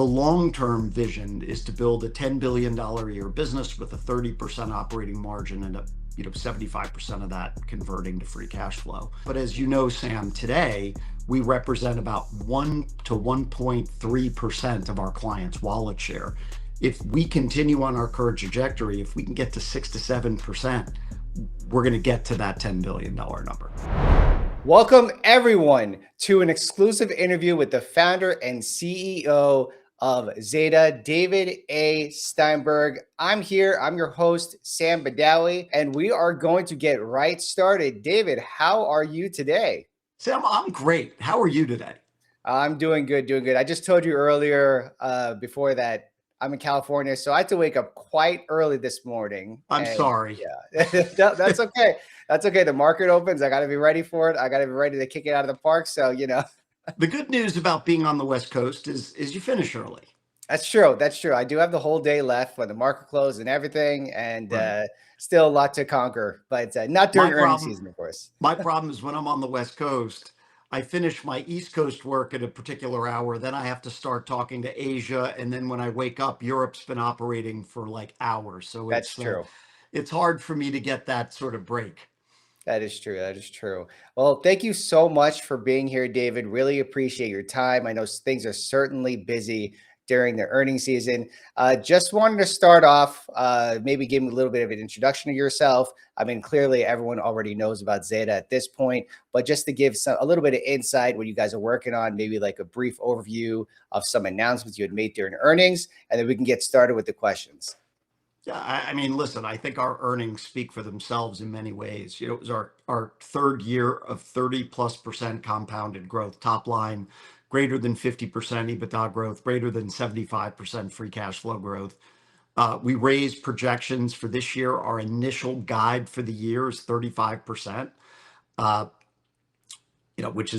The long-term vision is to build a $10 billion a year business with a 30% operating margin and 75% of that converting to free cash flow. But as you know, Sam, today we represent about 1 to 1.3% of our clients' wallet share. If we continue on our current trajectory, if we can get to 6 to 7%, we're going to get to that $10 billion number. Welcome everyone to an exclusive interview with the founder and CEO of ZETA, David A. Steinberg. I'm here. I'm your host, Sam Badawi, and we are going to get right started. David, how are you today? Sam, I'm great. How are you today? I'm doing good, I just told you earlier before that I'm in California, so I had to wake up quite early this morning. I'm sorry. Yeah, that's okay. That's okay. The market opens. I got to be ready for it. I got to be ready to kick it out of the park. So, The good news about being on the West Coast is you finish early. That's true. That's true. I do have the whole day left when the market closed and everything, and Right. still a lot to conquer, but not during earnings season, of course. My problem is when I'm on the West Coast, I finish my East Coast work at a particular hour, then I have to start talking to Asia, and then when I wake up, Europe's been operating for like hours. So That's true. it's hard for me to get that sort of break. That is true. That is true. Well, thank you so much for being here, David. Really appreciate your time. I know things are certainly busy during the earnings season. Just wanted to start off, maybe give me a little bit of an introduction to yourself. I mean, clearly everyone already knows about ZETA at this point, but just to give a little bit of insight what you guys are working on, maybe like a brief overview of some announcements you had made during earnings, and then we can get started with the questions. Yeah, I mean, listen, I think our earnings speak for themselves in many ways. It was our third year of 30+% compounded growth, top line, greater than 50% EBITDA growth, greater than 75% free cash flow growth. We raised projections for this year. Our initial guide for the year is 35%. Which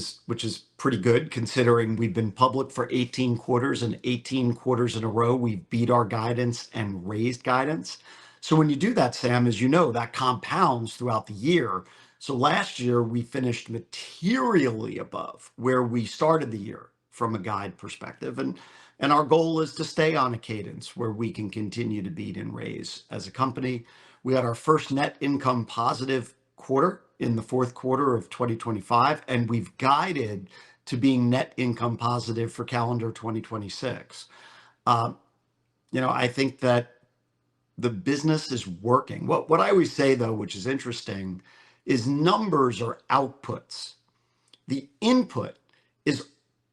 is pretty good considering we've been public for 18 quarters, and 18 quarters in a row we've beat our guidance and raised guidance. So when you do that, Sam, as you know, that compounds throughout the year. So last year we finished materially above where we started the year from a guide perspective, and our goal is to stay on a cadence where we can continue to beat and raise as a company. We had our first net income positive quarter in the fourth quarter of 2025, and we've guided to being net income positive for calendar 2026. I think that the business is working. What I always say, though, which is interesting, is numbers are outputs. The input is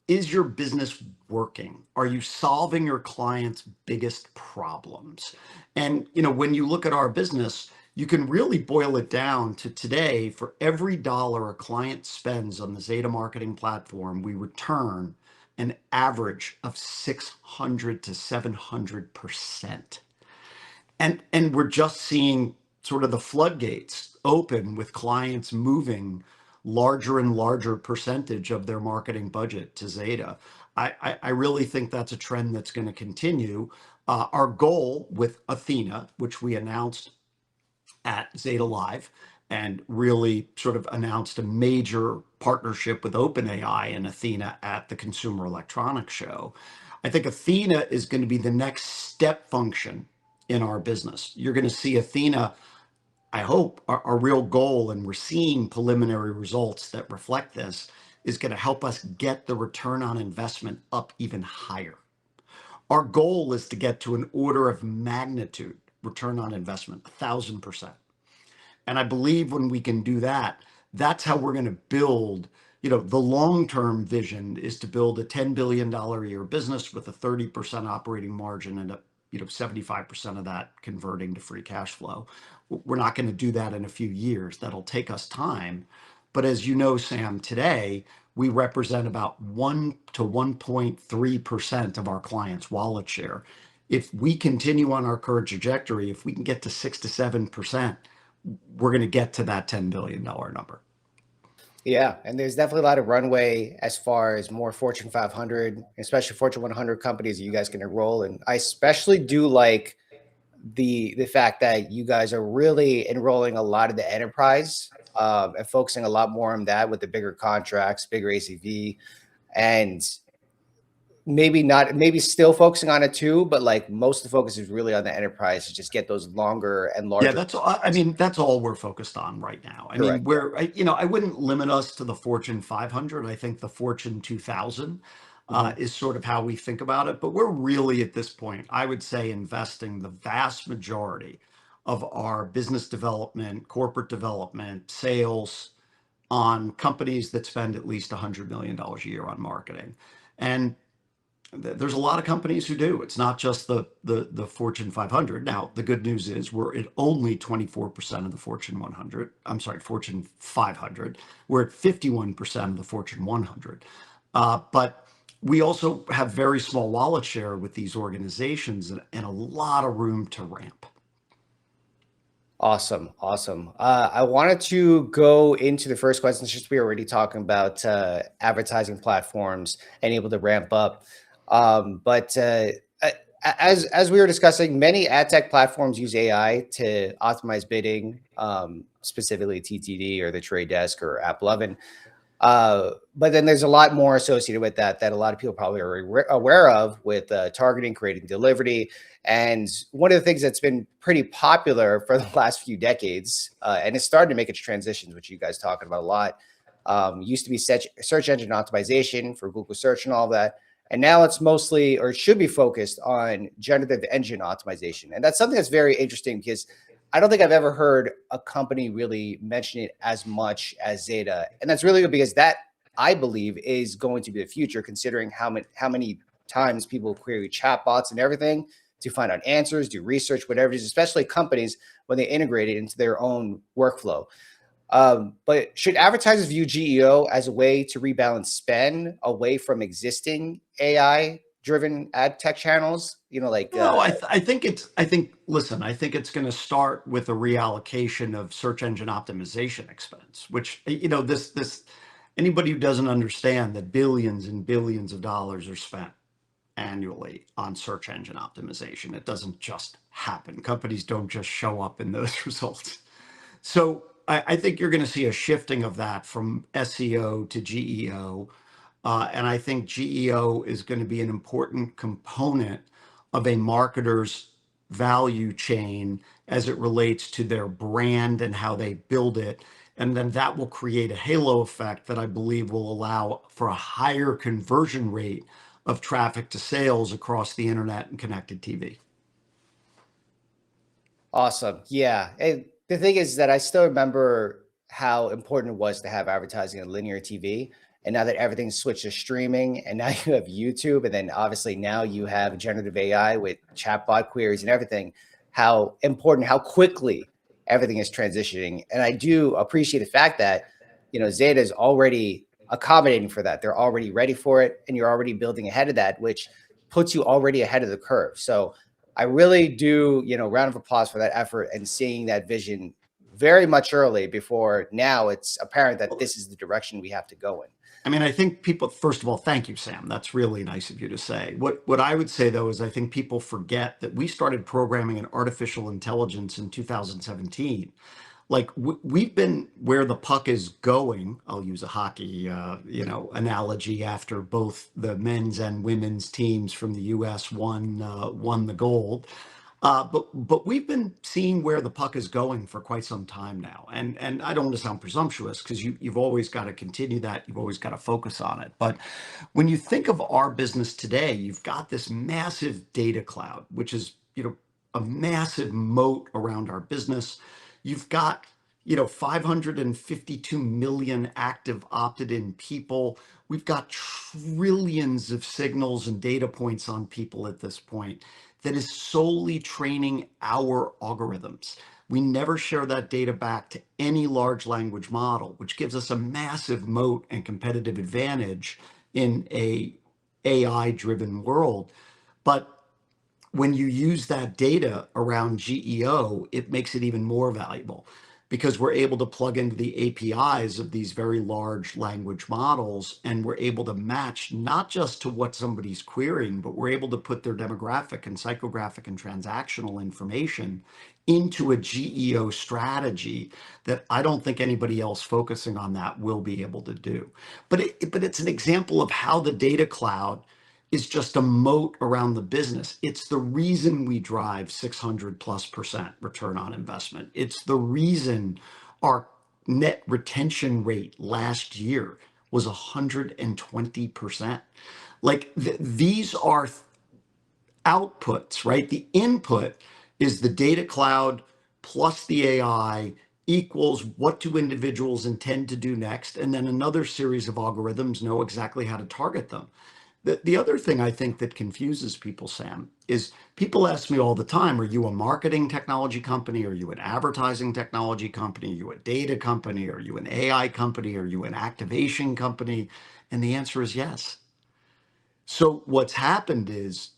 your business working? Are you solving your clients' biggest problems? And when you look at our business, you can really boil it down to today. For every dollar a client spends on the ZETA marketing platform, we return an average of 600 to 700%. And we're just seeing sort of the floodgates open with clients moving larger and larger percentage of their marketing budget to ZETA. I really think that's a trend that's going to continue. Our goal with Athena, which we announced at ZETA Live, and really sort of announced a major partnership with OpenAI and Athena at the Consumer Electronics Show. I think Athena is going to be the next step function in our business. You're going to see Athena, I hope, our real goal, and we're seeing preliminary results that reflect this, is going to help us get the return on investment up even higher. Our goal is to get to an order of magnitude return on investment, 1,000%. And I believe when we can do that, that's how we're going to build, the long-term vision is to build a $10 billion a year business with a 30% operating margin and 75% of that converting to free cash flow. We're not going to do that in a few years. That'll take us time. But as you know, Sam, today we represent about 1 to 1.3% of our clients' wallet share. If we continue on our current trajectory, if we can get to 6 to 7%, we're going to get to that $10 billion number. Yeah, and there's definitely a lot of runway as far as more Fortune 500, especially Fortune 100 companies that you guys can enroll. And I especially do like the fact that you guys are really enrolling a lot of the enterprise and focusing a lot more on that with the bigger contracts, bigger ACV. And maybe not, maybe still focusing on it too, but like most of the focus is really on the enterprise to just get those longer and Yeah, larger. that's all. I mean, that's all we're focused on right now. I mean, Correct. Yeah. I wouldn't limit us to the Fortune 500. I think the Fortune 2000 Mhm. is sort of how we think about it. But we're really at this point, I would say, investing the vast majority of our business development, corporate development, sales on companies that spend at least $100 million a year on marketing. And there's a lot of companies who do. It's not just the Fortune 500. Now, the good news is we're at only 24% of the Fortune 100. I'm sorry, Fortune 500. We're at 51% of the Fortune 100. But we also have very small wallet share with these organizations and a lot of room to ramp. Awesome. Awesome. I wanted to go into the first question since we were already talking about advertising platforms and able to ramp up. But as we were discussing, many ad tech platforms use AI to optimize bidding, specifically TTD or the Trade Desk or App 11. But then there's a lot more associated with that that a lot of people probably are aware of with targeting, creating delivery. And one of the things that's been pretty popular for the last few decades, and it's starting to make its transitions, which you guys talking about a lot, used to be search engine optimization for Google search and all that. And now it's mostly, or it should be focused on generative engine optimization. And that's something that's very interesting because I don't think I've ever heard a company really mention it as much as ZETA. And that's really good because that, I believe, is going to be the future, considering how many times people query chatbots and everything to find out answers, do research, whatever it is, especially companies when they integrate it into their own workflow. But should advertisers view GEO as a way to rebalance spend away from existing AI driven ad tech channels? No, listen, I think it's going to start with a reallocation of search engine optimization expense, which, anybody who doesn't understand that billions and billions of dollars are spent annually on search engine optimization. It doesn't just happen. Companies don't just show up in those results. So I think you're going to see a shifting of that from SEO to GEO. And I think GEO is going to be an important component of a marketer's value chain as it relates to their brand and how they build it. And then that will create a halo effect that I believe will allow for a higher conversion rate of traffic to sales across the internet and connected TV. Awesome. Yeah. And the thing is that I still remember how important it was to have advertising on linear TV. And now that everything's switched to streaming, and now you have YouTube, and then obviously now you have generative AI with chatbot queries and everything, how important, how quickly everything is transitioning. And I do appreciate the fact that, Zeta is already accommodating for that. They're already ready for it, and you're already building ahead of that, which puts you already ahead of the curve. So I really do, round of applause for that effort and seeing that vision very much early before now it's apparent that this is the direction we have to go in. I mean, I think people, first of all, thank you, Sam. That's really nice of you to say. What I would say though is I think people forget that we started programming in artificial intelligence in 2017. Like we've been where the puck is going. I'll use a hockey, analogy after both the men's and women's teams from the U.S. won the gold. But we've been seeing where the puck is going for quite some time now, and I don't want to sound presumptuous because you've always got to continue that. You've always got to focus on it. But when you think of our business today, you've got this massive data cloud, which is a massive moat around our business. You've got 552 million active opted-in people. We've got trillions of signals and data points on people at this point that is solely training our algorithms. We never share that data back to any large language model, which gives us a massive moat and competitive advantage in a AI-driven world. But when you use that data around GEO, it makes it even more valuable because we're able to plug into the APIs of these very large language models, and we're able to match not just to what somebody's querying, but we're able to put their demographic and psychographic and transactional information into a GEO strategy that I don't think anybody else focusing on that will be able to do. But it's an example of how the data cloud is just a moat around the business. It's the reason we drive 600+% return on investment. It's the reason our net retention rate last year was 120%. Like these are outputs, right? The input is the data cloud plus the AI equals what do individuals intend to do next, and then another series of algorithms know exactly how to target them. The other thing I think that confuses people, Sam, is people ask me all the time, are you a marketing technology company? Are you an advertising technology company? Are you a data company? Are you an AI company? Are you an activation company? And the answer is yes. So what's happened is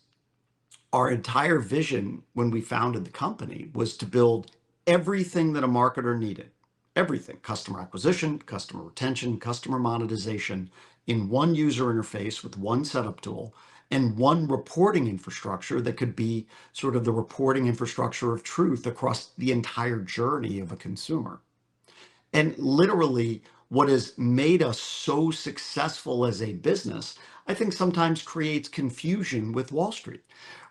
our entire vision when we founded the company was to build everything that a marketer needed, everything: customer acquisition, customer retention, customer monetization, in one user interface with one setup tool and one reporting infrastructure that could be sort of the reporting infrastructure of truth across the entire journey of a consumer. And literally, what has made us so successful as a business, I think sometimes creates confusion with Wall Street,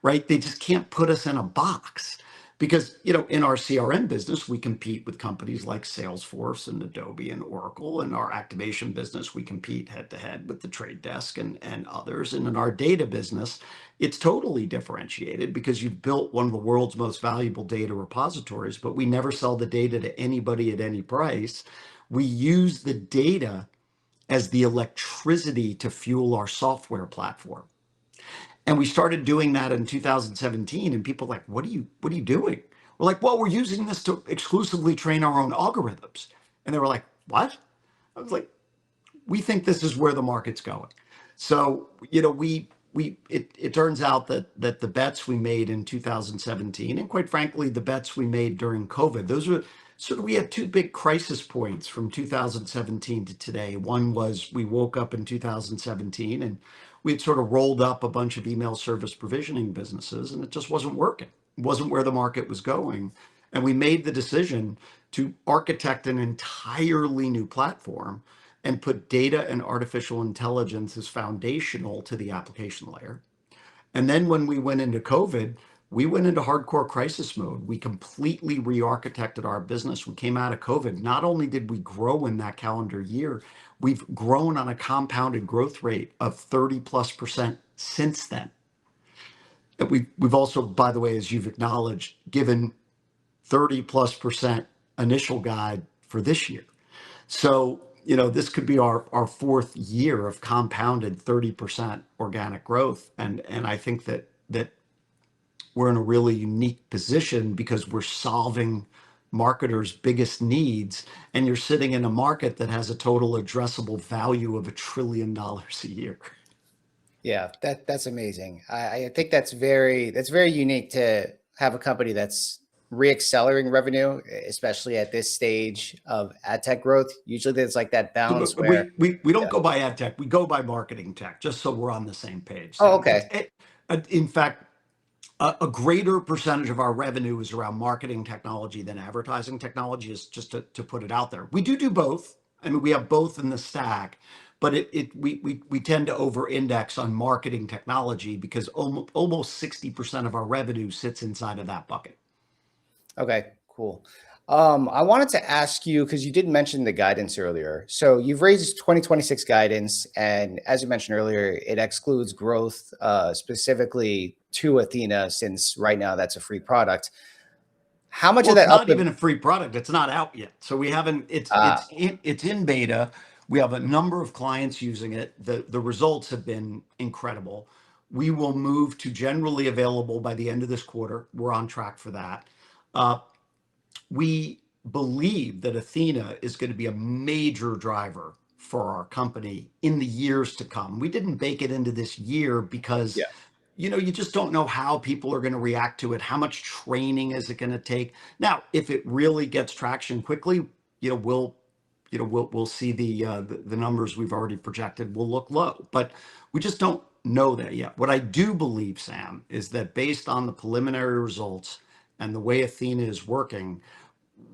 right? They just can't put us in a box because, in our CRM business, we compete with companies like Salesforce and Adobe and Oracle. In our activation business, we compete head to head with the Trade Desk and others. And in our data business, it's totally differentiated because you've built one of the world's most valuable data repositories, but we never sell the data to anybody at any price. We use the data as the electricity to fuel our software platform. And we started doing that in 2017, and people were like, what are you doing? We're like, well, we're using this to exclusively train our own algorithms. And they were like, what? I was like, we think this is where the market's going. So, it turns out that the bets we made in 2017, and quite frankly, the bets we made during COVID, those were sort of, we had two big crisis points from 2017 to today. One was we woke up in 2017 and we had sort of rolled up a bunch of email service provisioning businesses, and it just wasn't working. It wasn't where the market was going. And we made the decision to architect an entirely new platform and put data and artificial intelligence as foundational to the application layer. And then when we went into COVID, we went into hardcore crisis mode. We completely re-architected our business. We came out of COVID. Not only did we grow in that calendar year, we've grown on a compounded growth rate of 30+% since then. And we've also, by the way, as you've acknowledged, given 30+% initial guide for this year. So, this could be our fourth year of compounded 30% organic growth. And I think that we're in a really unique position because we're solving marketers' biggest needs, and you're sitting in a market that has a total addressable value of $1 trillion a year. Yeah, that's amazing. I think that's very unique to have a company that's re-accelerating revenue, especially at this stage of ad tech growth. Usually there's like that balance where We don't go by ad tech, we go by marketing tech, just so we're on the same page. Oh, okay. In fact, a greater percentage of our revenue is around marketing technology than advertising technology, is just to put it out there. We do both. I mean, we have both in the stack, but we tend to over-index on marketing technology because almost 60% of our revenue sits inside of that bucket. Okay, cool. I wanted to ask you, because you did mention the guidance earlier. So you've raised 2026 guidance, and as you mentioned earlier, it excludes growth specifically to Athena, since right now that's a free product. How much of that? It's not even a free product. It's not out yet. So we haven't. It's in beta. We have a number of clients using it. The results have been incredible. We will move to generally available by the end of this quarter. We're on track for that. We believe that Athena is going to be a major driver for our company in the years to come. We didn't bake it into this year because, you just don't know how people are going to react to it. How much training is it going to take? Now, if it really gets traction quickly, we'll see the numbers we've already projected will look low, but we just don't know that yet. What I do believe, Sam, is that based on the preliminary results and the way Athena is working,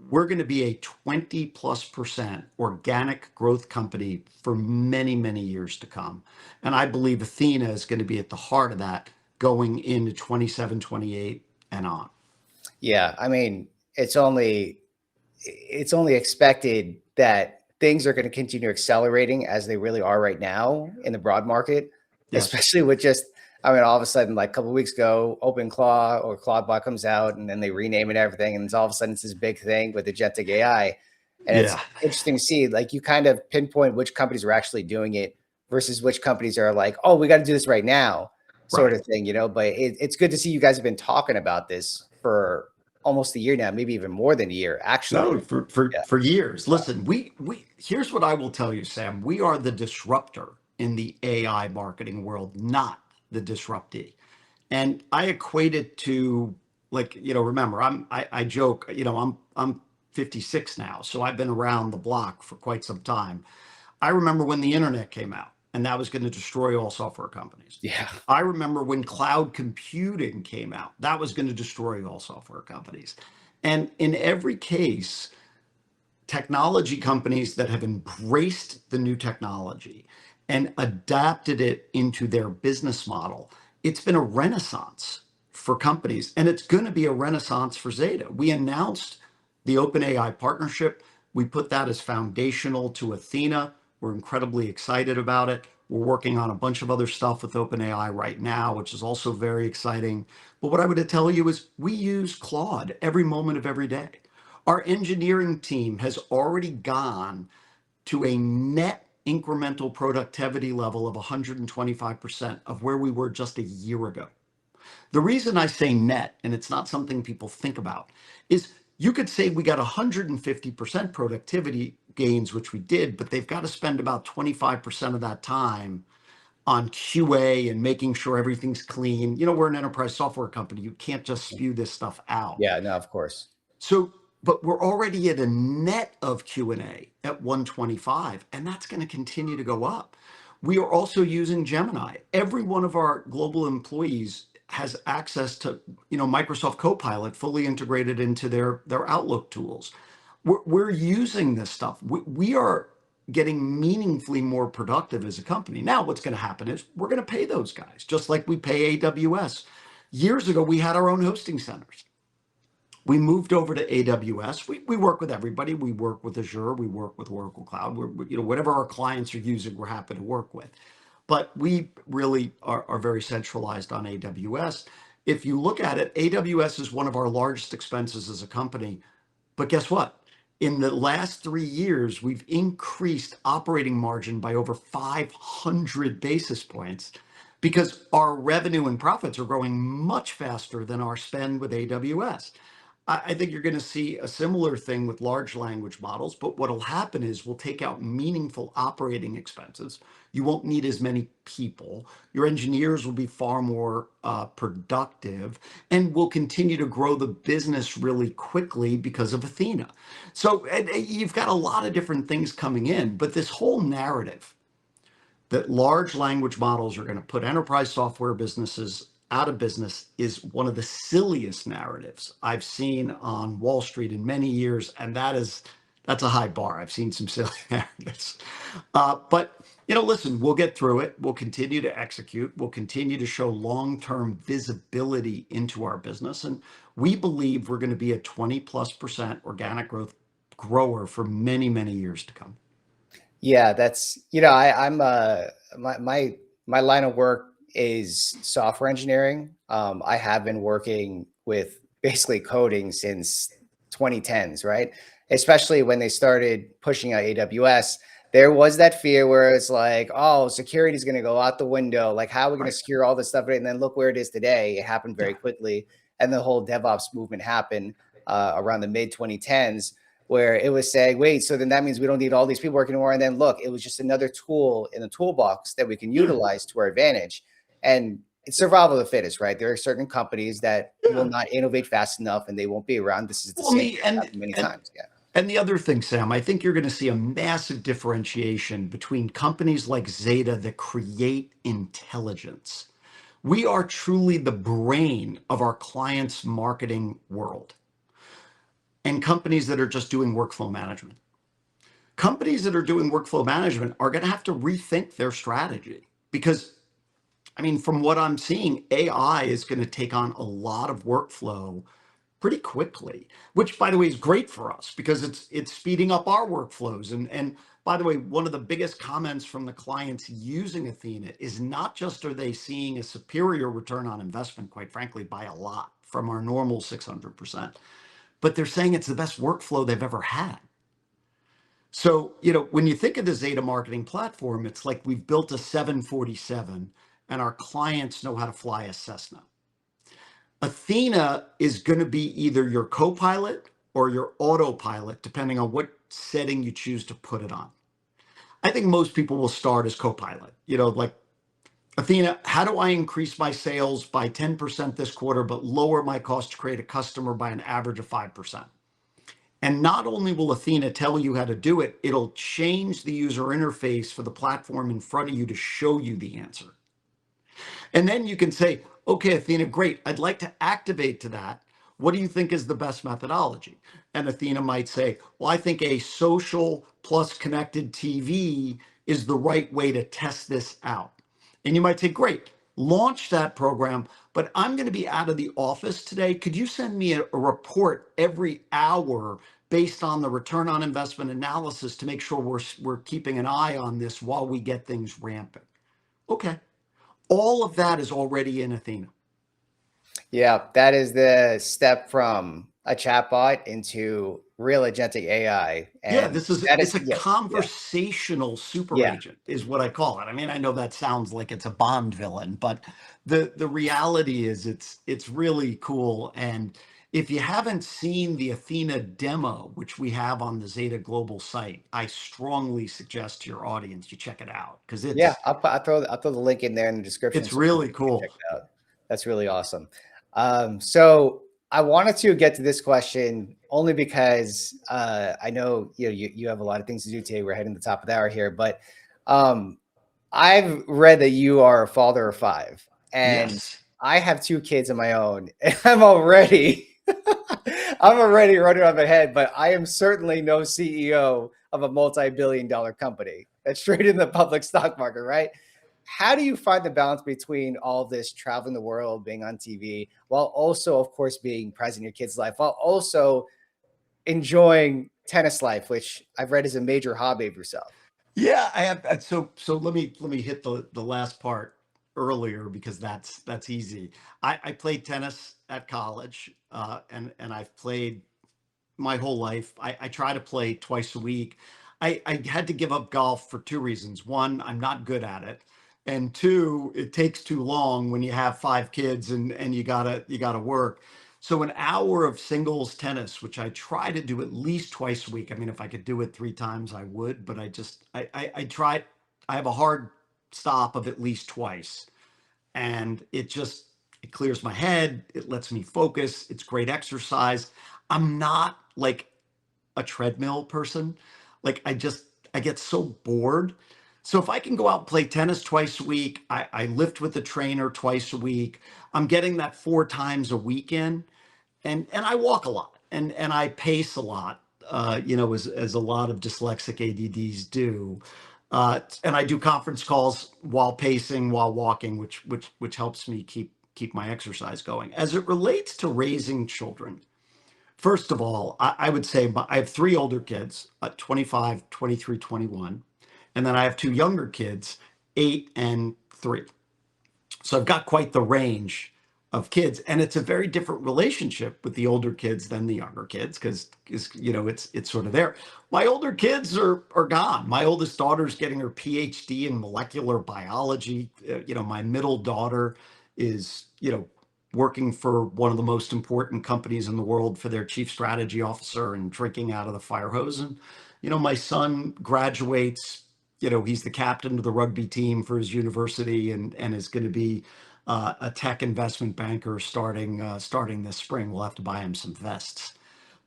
we're going to be a 20+% organic growth company for many, many years to come. And I believe Athena is going to be at the heart of that going into 27, 28 and on. Yeah, I mean, it's only expected that things are going to continue accelerating as they really are right now in the broad market, Yes. especially with just, I mean, all of a sudden, like a couple of weeks ago, OpenClaw or CloudBot comes out and then they rename it everything. And it's all of a sudden it's this big thing with agentic AI. And it's Yeah. interesting to see, like, you kind of pinpoint which companies are actually doing it versus which companies are like, oh, we got to do this right now, sort Right. of thing, But it's good to see you guys have been talking about this for almost a year now, maybe even more than a year, No, actually. for Yeah. for years. Listen, we here's what I will tell you, Sam. We are the disruptor in the AI marketing world, not the disruptee. And I equate it to, like, remember, I joke, I'm 56 now, so I've been around the block for quite some time. I remember when the internet came out and that was going to destroy all software companies. Yeah. I remember when cloud computing came out, that was going to destroy all software companies. And in every case, technology companies that have embraced the new technology and adapted it into their business model, it's been a renaissance for companies, and it's going to be a renaissance for Zeta. We announced the OpenAI partnership. We put that as foundational to Athena. We're incredibly excited about it. We're working on a bunch of other stuff with OpenAI right now, which is also very exciting. But what I would tell you is we use Claude every moment of every day. Our engineering team has already gone to a net incremental productivity level of 125% of where we were just a year ago. The reason I say net, and it's not something people think about, is you could say we got 150% productivity gains, which we did, but they've got to spend about 25% of that time on QA and making sure everything's clean. We're an enterprise software company. You can't just spew this stuff out. Yeah, no, of course. So, but we're already at a net of Q&A at 125, and that's going to continue to go up. We are also using Gemini. Every one of our global employees has access to, Microsoft Copilot fully integrated into their Outlook tools. We're using this stuff. We are getting meaningfully more productive as a company. Now, what's going to happen is we're going to pay those guys, just like we pay AWS. Years ago, we had our own hosting centers. We moved over to AWS. We work with everybody. We work with Azure. We work with Oracle Cloud. Whatever our clients are using, we're happy to work with. But we really are very centralized on AWS. If you look at it, AWS is one of our largest expenses as a company. But guess what? In the last 3 years, we've increased operating margin by over 500 basis points because our revenue and profits are growing much faster than our spend with AWS. I think you're going to see a similar thing with large language models, but what'll happen is we'll take out meaningful operating expenses. You won't need as many people. Your engineers will be far more productive, and we'll continue to grow the business really quickly because of Athena. So you've got a lot of different things coming in, but this whole narrative that large language models are going to put enterprise software businesses out of business is one of the silliest narratives I've seen on Wall Street in many years, and that's a high bar. I've seen some silly narratives, but listen, we'll get through it. We'll continue to execute. We'll continue to show long-term visibility into our business, and we believe we're going to be a 20+% organic growth grower for many, many years to come. Yeah, that's I'm my line of work is software engineering. I have been working with basically coding since 2010s, right? Especially when they started pushing out AWS, there was that fear where it's like, oh, security is going to go out the window. Like, how are we going to Right. secure all this stuff? And then look where it is today. It happened very Yeah. quickly, and the whole DevOps movement happened around the mid 2010s, where it was saying, wait, so then that means we don't need all these people working anymore. And then look, it was just another tool in the toolbox that we can Yeah. utilize to our advantage. And it's survival of the fittest, right? There are certain companies that will Yeah. not innovate fast enough and they won't be around. This is the Well, same thing that's happened many and times. Yeah. and the other thing, Sam, I think you're going to see a massive differentiation between companies like Zeta that create intelligence. We are truly the brain of our clients' marketing world. and companies that are just doing workflow management. Companies that are doing workflow management are going to have to rethink their strategy because, I mean, from what I'm seeing, AI is going to take on a lot of workflow pretty quickly, which by the way is great for us because it's speeding up our workflows. And by the way, one of the biggest comments from the clients using Athena is not just are they seeing a superior return on investment, quite frankly, by a lot from our normal 600%, but they're saying it's the best workflow they've ever had. So, when you think of the Zeta marketing platform, it's like we've built a 747 and our clients know how to fly a Cessna. Athena is going to be either your co-pilot or your autopilot, depending on what setting you choose to put it on. I think most people will start as co-pilot. Like, Athena, how do I increase my sales by 10% this quarter, but lower my cost to create a customer by an average of 5%? And not only will Athena tell you how to do it, it'll change the user interface for the platform in front of you to show you the answer. And then you can say, okay, Athena, great. I'd like to activate to that. What do you think is the best methodology? And Athena might say, well, I think a social plus connected TV is the right way to test this out. And you might say, great, launch that program, but I'm going to be out of the office today. Could you send me a report every hour based on the return on investment analysis to make sure we're keeping an eye on this while we get things ramping? Okay. All of that is already in Athena. Yeah, that is the step from a chatbot into real agentic AI. Yeah, And that it's is, a yes, yeah, conversational super yeah. agent is what I call it. I mean, I know that sounds like it's a Bond villain, but the reality is it's really cool. And if you haven't seen the Athena demo, which we have on the Zeta Global site, I strongly suggest to your audience you check it out because Yeah, I'll throw the link in there in the description it's so people really can check cool. it out. That's really awesome. So I wanted to get to this question only because I know you have a lot of things to do today. We're heading to the top of the hour here, but um, I've read that you are a father of five, and Yes. I have two kids of my own, and I'm already running around my head, but I am certainly no CEO of a multi-billion-dollar company that's traded in the public stock market, right? How do you find the balance between all of this traveling the world, being on TV, while also, of course, being present in your kid's life, while also enjoying tennis life, which I've read is a major hobby of yourself? Yeah, I have. So let me hit the last part earlier because that's easy. I played tennis at college, and I've played my whole life. I try to play twice a week. I had to give up golf for two reasons. One, I'm not good at it. And two, it takes too long when you have five kids and you gotta work. So an hour of singles tennis, which I try to do at least twice a week. I mean, if I could do it three times, I would, but I tried. I have a hard stop of at least twice. And it clears my head, it lets me focus, it's great exercise. I'm not like a treadmill person. Like I get so bored. So if I can go out and play tennis twice a week, I lift with the trainer twice a week, I'm getting that four times a weekend. And I walk a lot and I pace a lot, as a lot of dyslexic ADDs do. And I do conference calls while pacing, while walking, which helps me keep my exercise going. As it relates to raising children, first of all, I would say I have three older kids, 25, 23, 21. And then I have two younger kids, 8 and 3. So I've got quite the range of kids, and it's a very different relationship with the older kids than the younger kids because it's sort of there. My older kids are gone. My oldest daughter's getting her PhD in molecular biology. My middle daughter is working for one of the most important companies in the world for their chief strategy officer and drinking out of the fire hose. And my son graduates. He's the captain of the rugby team for his university and is going to be a tech investment banker starting this spring. We'll have to buy him some vests.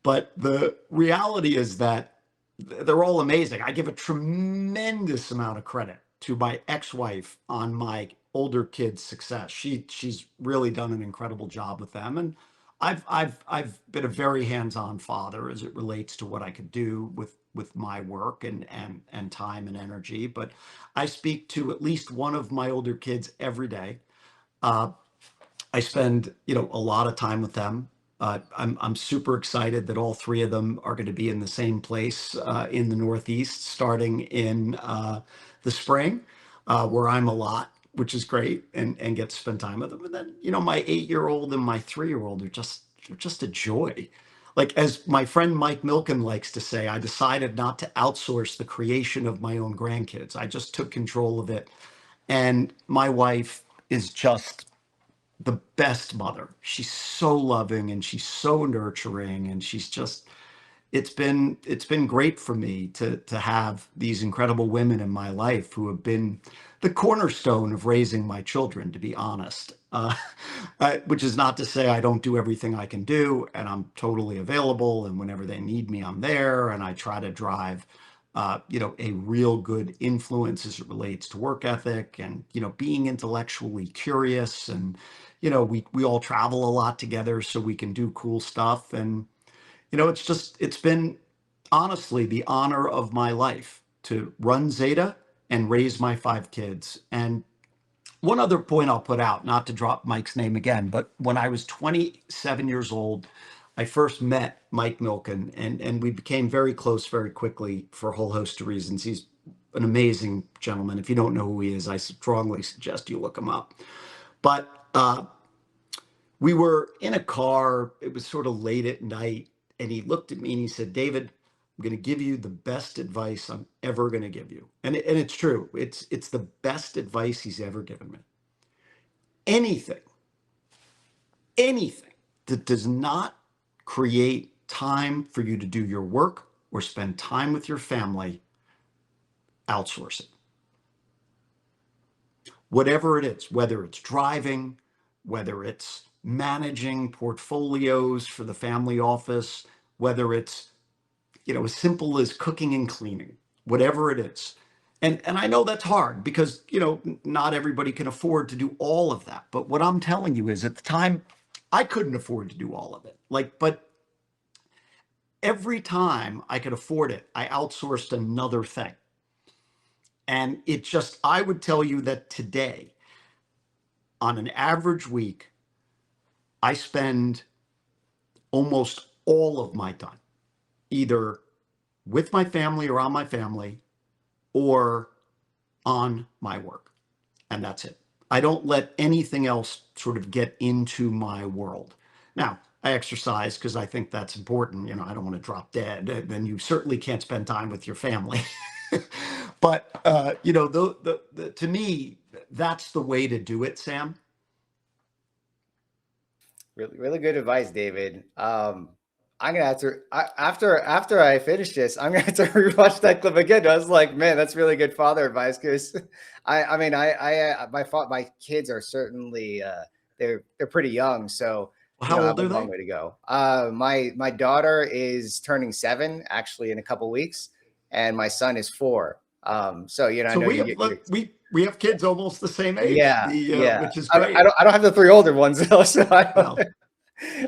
But the reality is that they're all amazing. I give a tremendous amount of credit to my ex-wife on my older kids' success. She's really done an incredible job with them, and I've been a very hands-on father as it relates to what I could do with my work and time and energy. But I speak to at least one of my older kids every day. Uh, I spend, a lot of time with them. I'm super excited that all three of them are going to be in the same place in the Northeast starting in the spring, where I'm a lot, which is great, and get to spend time with them. And then, my 8-year-old and my 3-year-old are just a joy. Like as my friend Mike Milken likes to say, I decided not to outsource the creation of my own grandkids. I just took control of it. And my wife is just the best mother. She's so loving and she's so nurturing, and she's just it's been great for me to have these incredible women in my life who have been the cornerstone of raising my children, to be honest. Which is not to say I don't do everything I can do, and I'm totally available, and whenever they need me, I'm there, and I try to drive a real good influence as it relates to work ethic and, being intellectually curious. And, we all travel a lot together so we can do cool stuff. And, it's been honestly the honor of my life to run Zeta and raise my 5 kids. And one other point I'll put out, not to drop Mike's name again, but when I was 27 years old, I first met Mike Milken, and we became very close very quickly for a whole host of reasons. He's an amazing gentleman. If you don't know who he is, I strongly suggest you look him up. But we were in a car. It was sort of late at night, and he looked at me and he said, "David, I'm going to give you the best advice I'm ever going to give you." And it's true. It's the best advice he's ever given me. Anything, anything that does not create time for you to do your work or spend time with your family, outsource it. Whatever it is, whether it's driving, whether it's managing portfolios for the family office, whether it's, as simple as cooking and cleaning, whatever it is. And I know that's hard because, not everybody can afford to do all of that. But what I'm telling you is at the time, I couldn't afford to do all of it. But every time I could afford it, I outsourced another thing. And I would tell you that today, on an average week, I spend almost all of my time either with my family or on my family or on my work. And that's it. I don't let anything else sort of get into my world. Now, I exercise because I think that's important. I don't want to drop dead. Then you certainly can't spend time with your family. But, to me, that's the way to do it, Sam. Really, really good advice, David. I'm gonna have to after I finish this, I'm gonna have to rewatch that clip again. I was like, man, that's really good father advice because my kids are certainly they're pretty young, so Well, how I have old a are long they? way to go. My daughter is turning 7 actually in a couple weeks, and my son is 4. So I So know we you have get your we have kids almost the same age, yeah, yeah. which is I great. don't have the 3 older ones though, so I don't, Well,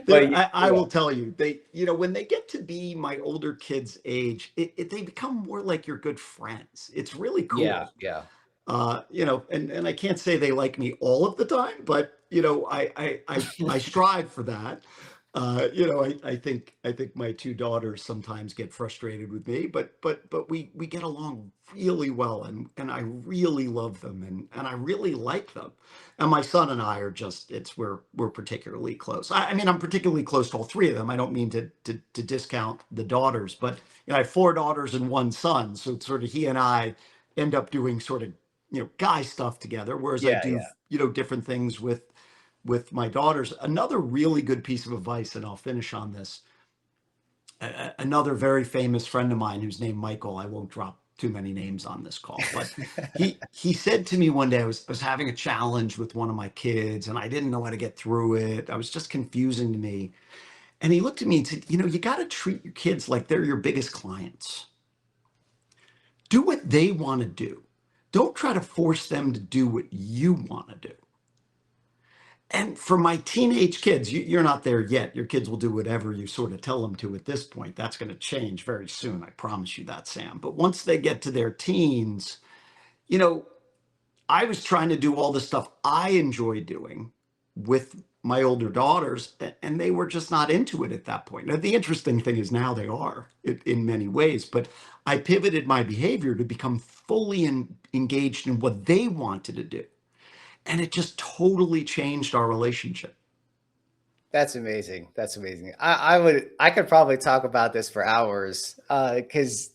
but I will tell you, when they get to be my older kids' age, they become more like your good friends. It's really yeah, cool. yeah. And I can't say they like me all of the time, but I strive for that. I think my 2 daughters sometimes get frustrated with me, but we get along really well, and I really love them, and I really like them. And my son and I are just we're particularly close. I mean, I'm particularly close to all three of them. I don't mean to discount the daughters, but I have 4 daughters and one son, so it's sort of he and I end up doing sort of guy stuff together, whereas I Yeah, do yeah. different things with my daughters. Another really good piece of advice, and I'll finish on this. Another very famous friend of mine who's named Michael. I won't drop too many names on this call, but he said to me one day, I was having a challenge with one of my kids, and I didn't know how to get through it. I was just confusing to me. And he looked at me and said, you got to treat your kids like they're your biggest clients. Do what they want to do. Don't try to force them to do what you want to do. And for my teenage kids, you're not there yet. Your kids will do whatever you sort of tell them to at this point. That's going to change very soon. I promise you that, Sam. But once they get to their teens, you know, I was trying to do all the stuff I enjoy doing with my older daughters, and they were just not into it at that point. Now, the interesting thing is now they are in many ways, but I pivoted my behavior to become fully engaged in what they wanted to do. And it just totally changed our relationship. That's amazing. That's amazing. I could probably talk about this for hours because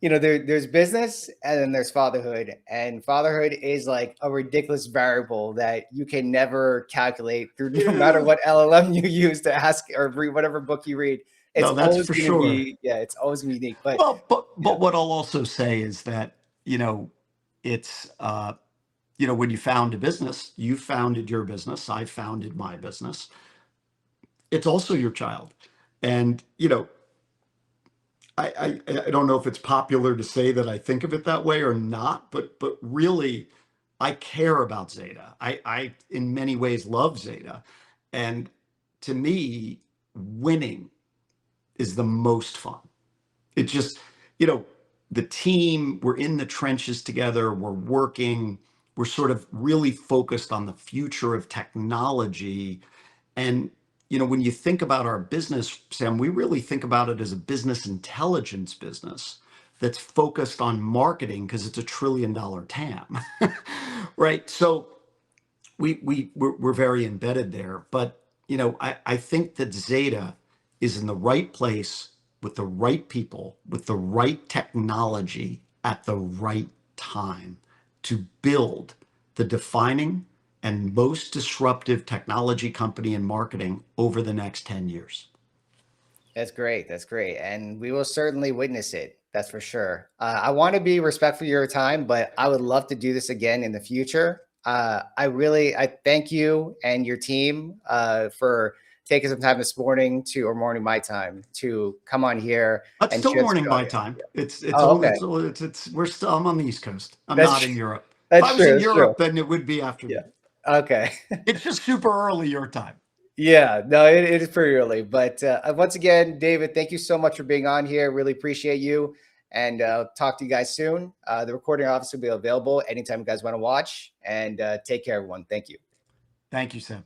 there's business and then there's fatherhood, and fatherhood is like a ridiculous variable that you can never calculate through no matter Yeah. what LLM you use to ask or read whatever book you read. It's No, that's always for going to sure. be, yeah, it's always unique. But Well, yeah, but what I'll also say is that, it's when you found a business, you founded your business, I founded my business. It's also your child. And, I don't know if it's popular to say that I think of it that way or not, but really I care about Zeta. I in many ways love Zeta. And to me, winning is the most fun. It just, you know, the team, we're in the trenches together, we're working, we're sort of really focused on the future of technology. And, when you think about our business, Sam, we really think about it as a business intelligence business that's focused on marketing because it's $1 trillion TAM, right? So we're very embedded there. But I think that Zeta is in the right place with the right people, with the right technology at the right time to build the defining and most disruptive technology company in marketing over the next 10 years. that's great. That's great. And we will certainly witness it. That's for sure. I want to be respectful of your time, but I would love to do this again in the future. I thank you and your team for taking some time this morning or morning my time to come on here It's and still share this morning with the my audience. time. Yeah. It's Oh, all okay. we're still I'm on the East Coast. I'm That's not true. in Europe. If I That's was true. in That's true. Europe, then it would be Yeah. afternoon. Okay. It's just super early your time. Yeah, no, it is pretty early. But once again, David, thank you so much for being on here. Really appreciate you. And talk to you guys soon. The recording obviously will be available anytime you guys want to watch. And take care, everyone. Thank you. Thank you, Sam.